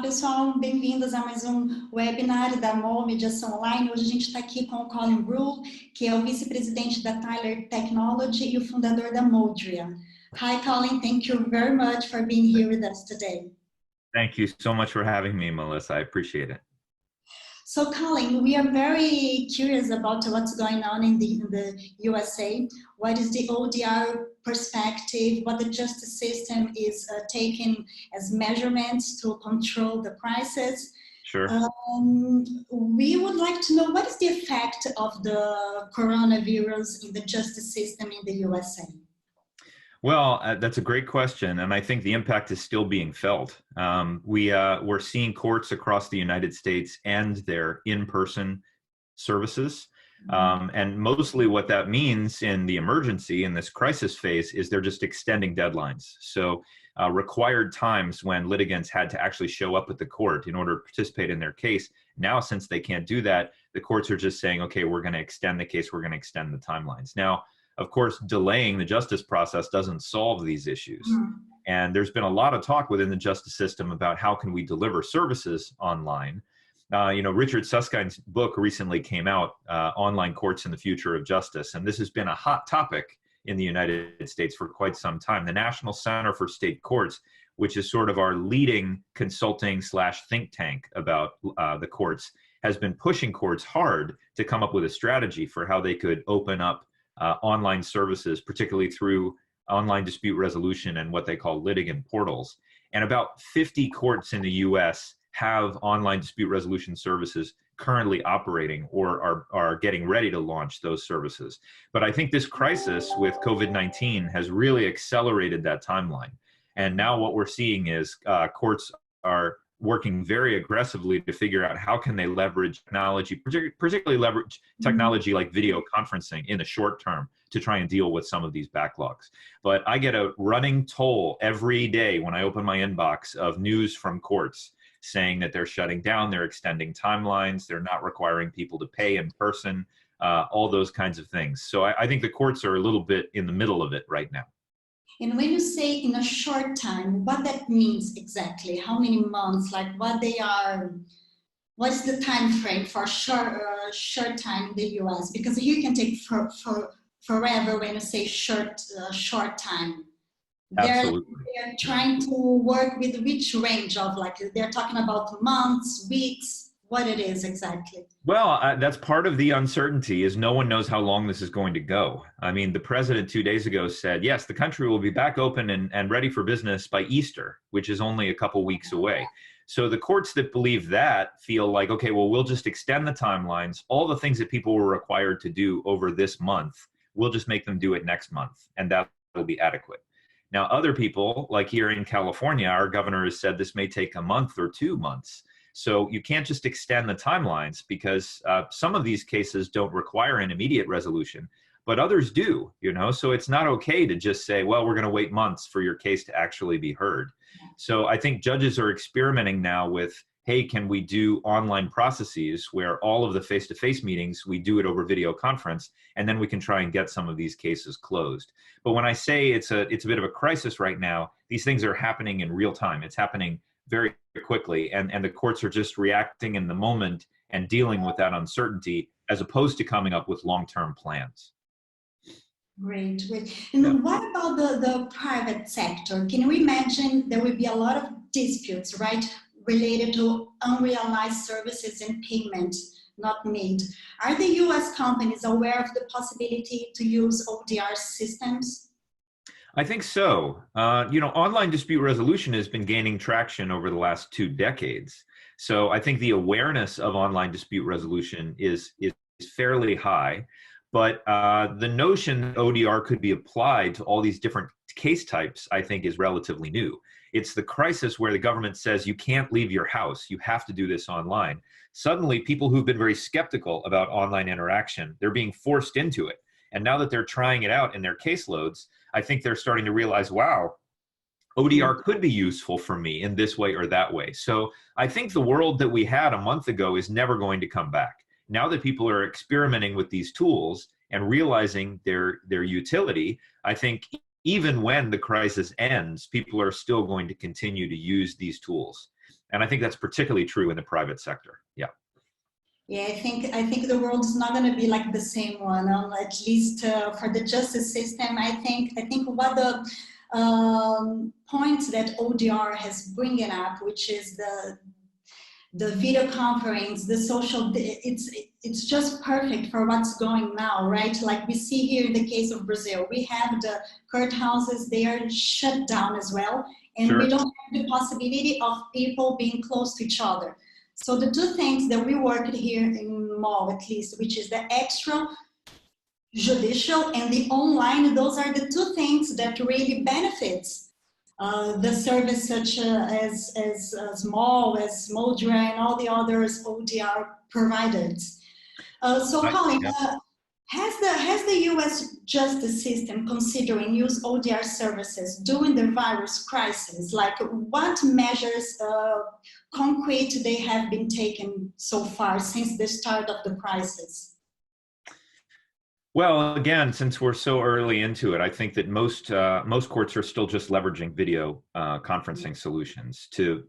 pessoal, bem-vindos a mais um webinar da MOL Mediação Online. Hoje a gente está aqui com o Colin, que é o vice-presidente da Tylor Technology e o fundador da Modria. Hi Colin, thank you very much for being here with us today. Thank you so much for having me, Melissa. I appreciate it. So Colin, we are very curious about what's going on in the USA. What is the ODR perspective? What the justice system is taking as measurements to control the crisis? Sure. We would like to know what is the effect of the coronavirus in the justice system in the USA? Well, that's a great question, and I think the impact is still being felt. We're seeing courts across the United States end their in-person services, and mostly what that means in the emergency, in this crisis phase, is they're just extending deadlines. So required times when litigants had to actually show up at the court in order to participate in their case, now since they can't do that, the courts are just saying, okay, we're going to extend the case, we're going to extend the timelines. Now, of course, delaying the justice process doesn't solve these issues. And there's been a lot of talk within the justice system about how can we deliver services online. Richard Suskind's book recently came out, Online Courts and the Future of Justice. And this has been a hot topic in the United States for quite some time. The National Center for State Courts, which is sort of our leading consulting / think tank about the courts, has been pushing courts hard to come up with a strategy for how they could open up online services, particularly through online dispute resolution and what they call litigant portals. And about 50 courts in the US have online dispute resolution services currently operating or are getting ready to launch those services. But I think this crisis with COVID-19 has really accelerated that timeline. And now what we're seeing is courts are working very aggressively to figure out how can they leverage technology, particularly leverage technology like video conferencing in the short term to try and deal with some of these backlogs. But I get a running toll every day when I open my inbox of news from courts saying that they're shutting down, they're extending timelines, they're not requiring people to pay in person, all those kinds of things. So I think the courts are a little bit in the middle of it right now. And when you say in a short time, what that means exactly? How many months? Like what's the time frame for short time in the US? Because here you can take forever when you say short time. Absolutely. They're trying to work with which range of, like, they're talking about months, weeks, what it is exactly? Well, that's part of the uncertainty is no one knows how long this is going to go. I mean, the president 2 days ago said, yes, the country will be back open and ready for business by Easter, which is only a couple weeks away. So the courts that believe that feel like, okay, well, we'll just extend the timelines. All the things that people were required to do over this month, we'll just make them do it next month, and that will be adequate. Now, other people, like here in California, our governor has said this may take a month or 2 months. So you can't just extend the timelines because some of these cases don't require an immediate resolution, but others do, so it's not okay to just say, well, we're going to wait months for your case to actually be heard. So I think judges are experimenting now with, hey, can we do online processes where all of the face-to-face meetings, we do it over video conference, and then we can try and get some of these cases closed. But when I say it's a bit of a crisis right now, these things are happening in real time. It's happening very quickly, and the courts are just reacting in the moment and dealing with that uncertainty as opposed to coming up with long-term plans. Great. And what about the private sector? Can you imagine there will be a lot of disputes, right, related to unrealized services and payments not made? Are the US companies aware of the possibility to use ODR systems? I think so. Online dispute resolution has been gaining traction over the last 2 decades. So I think the awareness of online dispute resolution is fairly high. But the notion that ODR could be applied to all these different case types, I think, is relatively new. It's the crisis where the government says you can't leave your house, you have to do this online. Suddenly, people who've been very skeptical about online interaction, they're being forced into it. And now that they're trying it out in their caseloads, I think they're starting to realize, wow, ODR could be useful for me in this way or that way. So I think the world that we had a month ago is never going to come back. Now that people are experimenting with these tools and realizing their utility, I think even when the crisis ends, people are still going to continue to use these tools. And I think that's particularly true in the private sector. Yeah. Yeah, I think the world is not going to be like the same one. At least for the justice system, I think what the points that ODR has bringing up, which is the video conference, the social, it's just perfect for what's going now, right? Like we see here in the case of Brazil, we have the courthouses, they are shut down as well, and Sure. we don't have the possibility of people being close to each other. So the two things that we worked here in MAL, at least, which is the extra judicial and the online, those are the two things that really benefits the service such as MAL, as Modria, and all the others ODR providers. So Colin, has the US justice system considering use ODR services during the virus crisis? Like what measures concrete they have been taken so far since the start of the crisis? Well, again, since we're so early into it, I think that most courts are still just leveraging video conferencing solutions to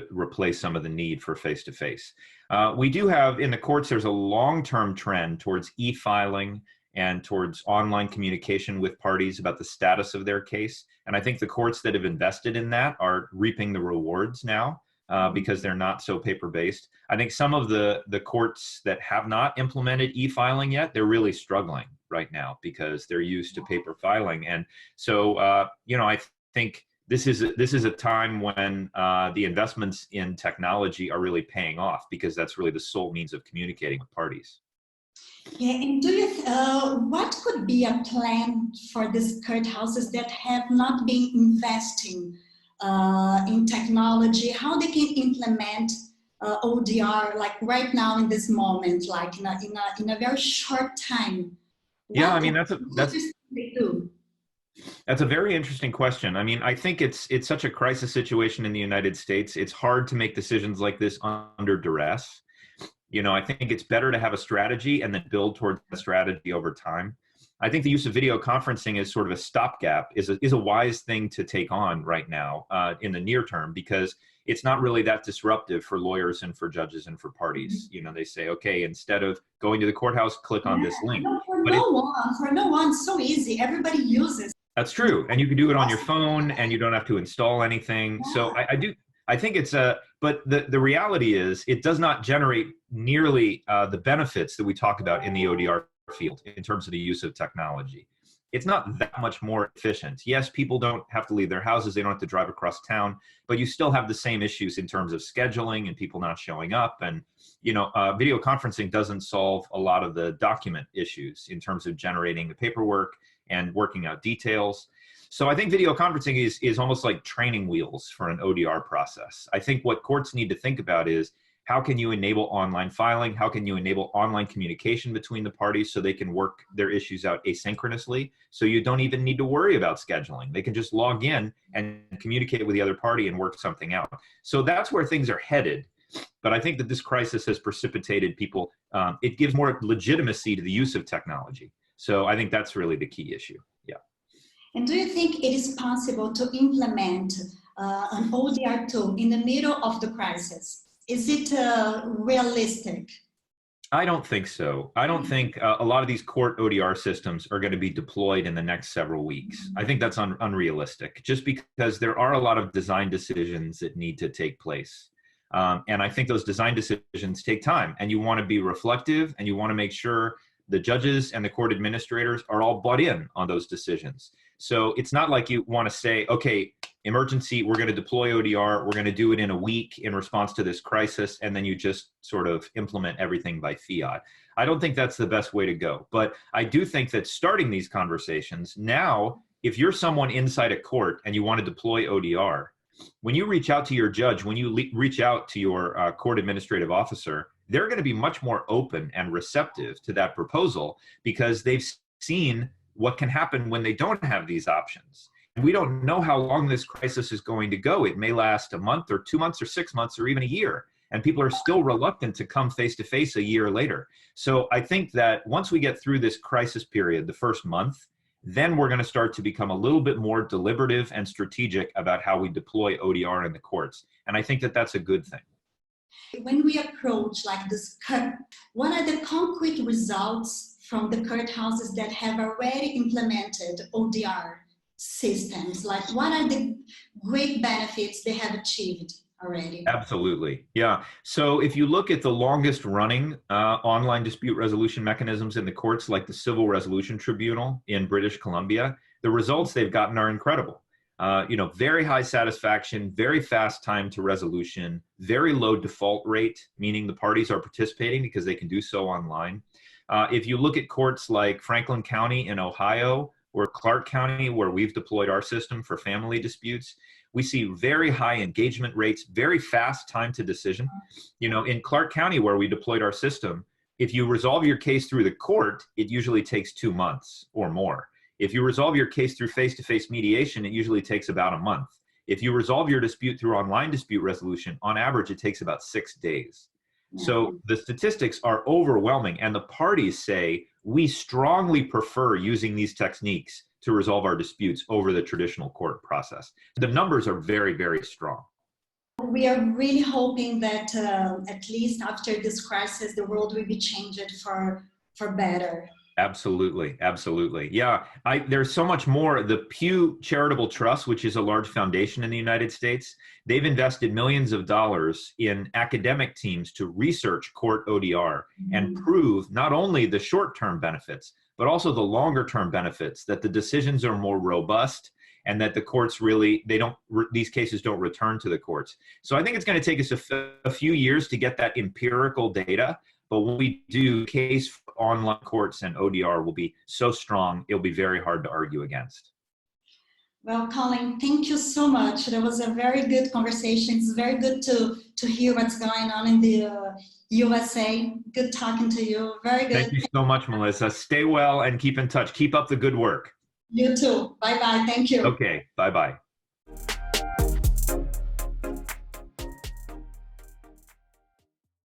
replace some of the need for face-to-face. We do have, in the courts, there's a long-term trend towards e-filing and towards online communication with parties about the status of their case. And I think the courts that have invested in that are reaping the rewards now. Because they're not so paper-based. I think some of the courts that have not implemented e-filing yet, they're really struggling right now because they're used to paper filing. And so, I think this is a time when the investments in technology are really paying off because that's really the sole means of communicating with parties. Yeah, and do you, what could be a plan for these courthouses that have not been investing in technology, how they can implement ODR like right now in this moment, like in a very short time? Yeah, I mean that's they do? That's a very interesting question. I mean, I think it's such a crisis situation in the United States. It's hard to make decisions like this under duress. I think it's better to have a strategy and then build towards the strategy over time. I think the use of video conferencing is sort of a stopgap, is a wise thing to take on right now in the near term, because it's not really that disruptive for lawyers and for judges and for parties. They say, okay, instead of going to the courthouse, click on this link. For no one, so easy. Everybody uses. That's true. And you can do it on your phone and you don't have to install anything. Yeah. So I think it's but the reality is it does not generate nearly the benefits that we talk about in the ODR field in terms of the use of technology. It's not that much more efficient. Yes, people don't have to leave their houses. They don't have to drive across town, but you still have the same issues in terms of scheduling and people not showing up. And, video conferencing doesn't solve a lot of the document issues in terms of generating the paperwork and working out details. So I think video conferencing is almost like training wheels for an ODR process. I think what courts need to think about is, how can you enable online filing? How can you enable online communication between the parties so they can work their issues out asynchronously? So you don't even need to worry about scheduling. They can just log in and communicate with the other party and work something out. So that's where things are headed. But I think that this crisis has precipitated people. It gives more legitimacy to the use of technology. So I think that's really the key issue. Yeah. And do you think it is possible to implement an ODR tool in the middle of the crisis? Is it realistic? I don't think so. I don't think a lot of these court ODR systems are going to be deployed in the next several weeks. I think that's unrealistic, just because there are a lot of design decisions that need to take place. And I think those design decisions take time, and you want to be reflective and you want to make sure the judges and the court administrators are all bought in on those decisions. So it's not like you want to say, okay, emergency, we're going to deploy ODR, we're going to do it in a week in response to this crisis, and then you just sort of implement everything by fiat. I don't think that's the best way to go. But I do think that starting these conversations now, if you're someone inside a court and you want to deploy ODR, when you reach out to your judge, when you reach out to your court administrative officer, they're going to be much more open and receptive to that proposal because they've seen what can happen when they don't have these options. And we don't know how long this crisis is going to go. It may last a month or 2 months or 6 months or even a year. And people are still reluctant to come face-to-face a year later. So I think that once we get through this crisis period, the first month, then we're going to start to become a little bit more deliberative and strategic about how we deploy ODR in the courts. And I think that that's a good thing. When we approach like this, what are the concrete results from the courthouses that have already implemented ODR systems? Like, what are the great benefits they have achieved already? Absolutely. Yeah. So if you look at the longest running online dispute resolution mechanisms in the courts, like the Civil Resolution Tribunal in British Columbia, the results they've gotten are incredible. Very high satisfaction, very fast time to resolution, very low default rate, meaning the parties are participating because they can do so online. If you look at courts like Franklin County in Ohio or Clark County, where we've deployed our system for family disputes, we see very high engagement rates, very fast time to decision. In Clark County, where we deployed our system, if you resolve your case through the court, it usually takes 2 months or more. If you resolve your case through face-to-face mediation, it usually takes about a month. If you resolve your dispute through online dispute resolution, on average, it takes about 6 days. So the statistics are overwhelming, and the parties say, we strongly prefer using these techniques to resolve our disputes over the traditional court process. The numbers are very, very strong. We are really hoping that at least after this crisis, the world will be changed for better. Absolutely. Absolutely. Yeah. There's so much more. The Pew Charitable Trust, which is a large foundation in the United States, they've invested millions of dollars in academic teams to research court ODR and prove not only the short-term benefits, but also the longer-term benefits, that the decisions are more robust and that the courts really, these cases don't return to the courts. So I think it's going to take us a few years to get that empirical data. But when we do, case for online courts and ODR will be so strong, it'll be very hard to argue against. Well, Colin, thank you so much. That was a very good conversation. It's very good to hear what's going on in the USA. Good talking to you. Very good. Thank you so much, Melissa. Stay well and keep in touch. Keep up the good work. You too. Bye-bye. Thank you. Okay. Bye-bye.